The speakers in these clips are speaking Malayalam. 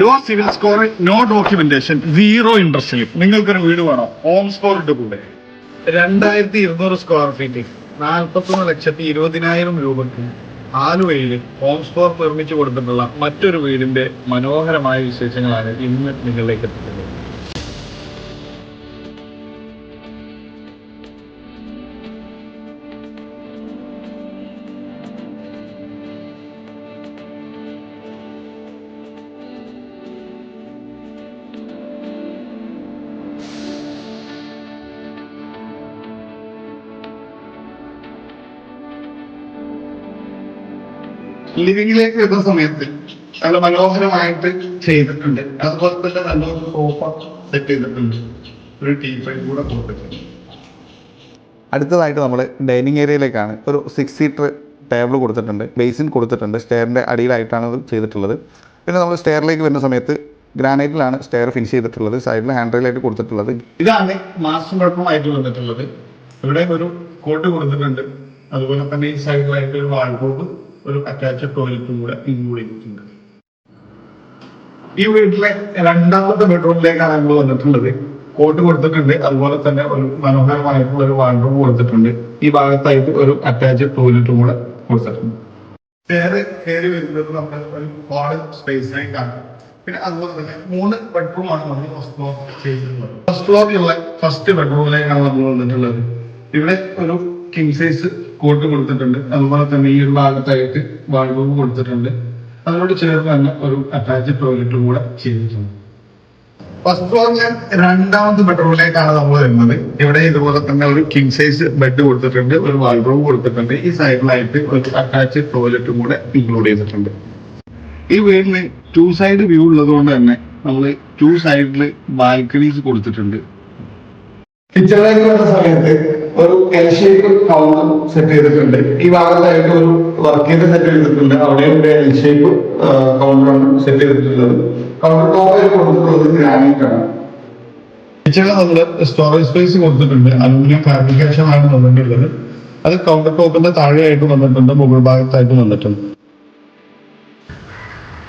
No CIBIL score, no documentation, zero ഇൻട്രസ്റ്റിൽ നിങ്ങൾക്കൊരു വീട് വേണം. ഹോം സ്കോർ ഇട്ട് കൂടെ 2200 സ്ക്വയർ ഫീറ്റ് 41,20,000 രൂപയ്ക്ക് ആലുവയിൽ ഹോം സ്കോർ നിർമ്മിച്ചു കൊടുത്തിട്ടുള്ള മറ്റൊരു വീടിന്റെ മനോഹരമായ വിശേഷങ്ങളാണ് ഇന്ന് നിങ്ങളിലേക്ക് എത്തിക്കുന്നത്. ലിവിംഗിലേക്ക് വരുന്ന സമയത്ത് നല്ല മനോഹരമായിട്ട് ചെയ്തിട്ടുണ്ട്. അതുപോലെ തന്നെ നല്ലൊരു സോഫ സെറ്റ് ചെയ്തിട്ടുണ്ട്. ഒരു ടീപ്പൈ കൂടെ കൊടുത്തിട്ടുണ്ട്. അടുത്തതായിട്ട് നമ്മൾ ഡൈനിങ് ഏരിയയിലേക്കാണ്. ഒരു 6 സീറ്റർ ടേബിൾ കൊടുത്തിട്ടുണ്ട്, ബേസിൻ കൊടുത്തിട്ടുണ്ട്. സ്റ്റെയറിൻ്റെ അടിയിലായിട്ടാണ് ഇത് ചെയ്തിട്ടുള്ളത്. പിന്നെ നമ്മൾ സ്റ്റെയറിലേക്ക് വരുന്ന സമയത്ത് ഗ്രാനൈറ്റിലാണ് സ്റ്റെയർ ഫിനിഷ് ചെയ്തിട്ടുള്ളത്. സൈഡിൽ ഹാൻഡ് റെയിലായിട്ട് കൊടുത്തിട്ടുള്ളത്. ഇതാണ് മാസ്റ്റർ ബെഡ്റൂം ആയിട്ട് വന്നിട്ടുള്ളത്. ഇവിടെ ഒരു കോട്ട് കൊടുത്തിട്ടുണ്ട്. അതുപോലെ തന്നെ ഈ സൈഡിലായിട്ട് ഒരു വാൾഡ്രോബ്, ഒരു അറ്റാച്ച്ഡ് ടോയ്ലറ്റും കൂടെ ഇൻക്ലൂഡ് ചെയ്തിട്ടുണ്ട്. ഈ വീട്ടിലെ രണ്ടാമത്തെ ബെഡ്റൂമിലേക്കാണ് നമ്മൾ വന്നിട്ടുള്ളത്. കോട്ട് കൊടുത്തിട്ടുണ്ട്. അതുപോലെ തന്നെ ഒരു മനോഹരമായിട്ടുള്ള ഒരു വാർഡ്രോബ് കൊടുത്തിട്ടുണ്ട്. ഈ ഭാഗത്തായിട്ട് ഒരു അറ്റാച്ച്ഡ് ടോയ്ലറ്റും കൂടെ കൊടുത്തിട്ടുണ്ട്. കയറി വരുന്നത് നമ്മൾ ഒരു ഹാൾ സ്പേസ് ആയിട്ടാണ്. പിന്നെ അതുപോലെ തന്നെ 3 ബെഡ്റൂമാണ് നമ്മൾ ഫസ്റ്റ് ഫ്ലോർ ചെയ്തിട്ടുള്ളത്. ഫസ്റ്റ് ഫ്ലോറിലുള്ള ഫസ്റ്റ് ബെഡ്റൂമിലേക്കാണ് നമ്മൾ വന്നിട്ടുള്ളത്. ഇവിടെ ഒരു കിങ് സൈസ് കോട്ട് കൊടുത്തിട്ടുണ്ട്. അതുപോലെ തന്നെ ഈ ഒരു ഭാഗത്തായിട്ട് വാൾഡ്രോബ് കൊടുത്തിട്ടുണ്ട്. അതിനോട് ചേർന്ന് തന്നെ ഒരു അറ്റാച്ച്ഡ് ടോയ്ലറ്റും കൂടെ ചെയ്തിട്ടുണ്ട്. ഫസ്റ്റ് ഫ്ലോറിലെ രണ്ടാമത്തെ ബെഡ്റൂമിലേക്കാണ് നമ്മൾ വരുന്നത്. ഇവിടെ ഇതുപോലെ തന്നെ ഒരു കിങ് സൈസ് ബെഡ് കൊടുത്തിട്ടുണ്ട്, ഒരു വാൾഡ്രോബ് കൊടുത്തിട്ടുണ്ട്. ഈ സൈഡിലായിട്ട് ഒരു അറ്റാച്ച്ഡ് ടോയ്ലറ്റും കൂടെ ഇൻക്ലൂഡ് ചെയ്തിട്ടുണ്ട്. ഈ വീടിന് 2 സൈഡ് വ്യൂ ഉള്ളത് കൊണ്ട് തന്നെ നമ്മൾ 2 സൈഡിൽ ബാൽക്കണീസ് കൊടുത്തിട്ടുണ്ട്. കിച്ചണിലേക്ക് വരുന്ന സമയത്ത് ഒരു എൽ ഷേപ്പ് കൗണ്ടർ സെറ്റ് ചെയ്തിട്ടുണ്ട്. ഈ ഭാഗത്തായിട്ട് ഒരു വർക്ക് ഏരിയ സെറ്റ് ചെയ്തിട്ടുണ്ട്. അവിടെ ഒരു എൽ ഷേപ്പ് കൗണ്ടറാണ് സെറ്റ് ചെയ്തിട്ടുള്ളത്. കൗണ്ടർ ടോപ്പിൽ കൊടുത്തിട്ടുള്ളത് ഗ്രാനൈറ്റ് ആണ്. കിച്ചണിൽ നമ്മൾ സ്റ്റോറേജ് സ്പേസ് കൊടുത്തിട്ടുണ്ട്. അലുമിനിയം ഫാബ്രിക്കേഷൻ ആണ് വന്നിട്ടുള്ളത്. അത് കൗണ്ടർ ടോപ്പിന്റെ താഴെയായിട്ട് വന്നിട്ടുണ്ട്, മുകൾ ഭാഗത്തായിട്ട് വന്നിട്ടുണ്ട്.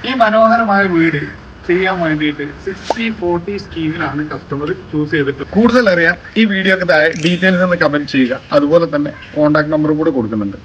ഈ മനോഹരമായ വീട് ചെയ്യാൻ വേണ്ടിയിട്ട് 60-40 സ്കീമിലാണ് കസ്റ്റമർ ചൂസ് ചെയ്തിട്ട്. കൂടുതൽ അറിയാൻ ഈ വീഡിയോക്ക് താഴെ ഡീറ്റെയിൽസ് ഒന്ന് കമന്റ് ചെയ്യുക. അതുപോലെ തന്നെ കോൺടാക്ട് നമ്പറും കൂടെ കൊടുക്കുന്നുണ്ട്.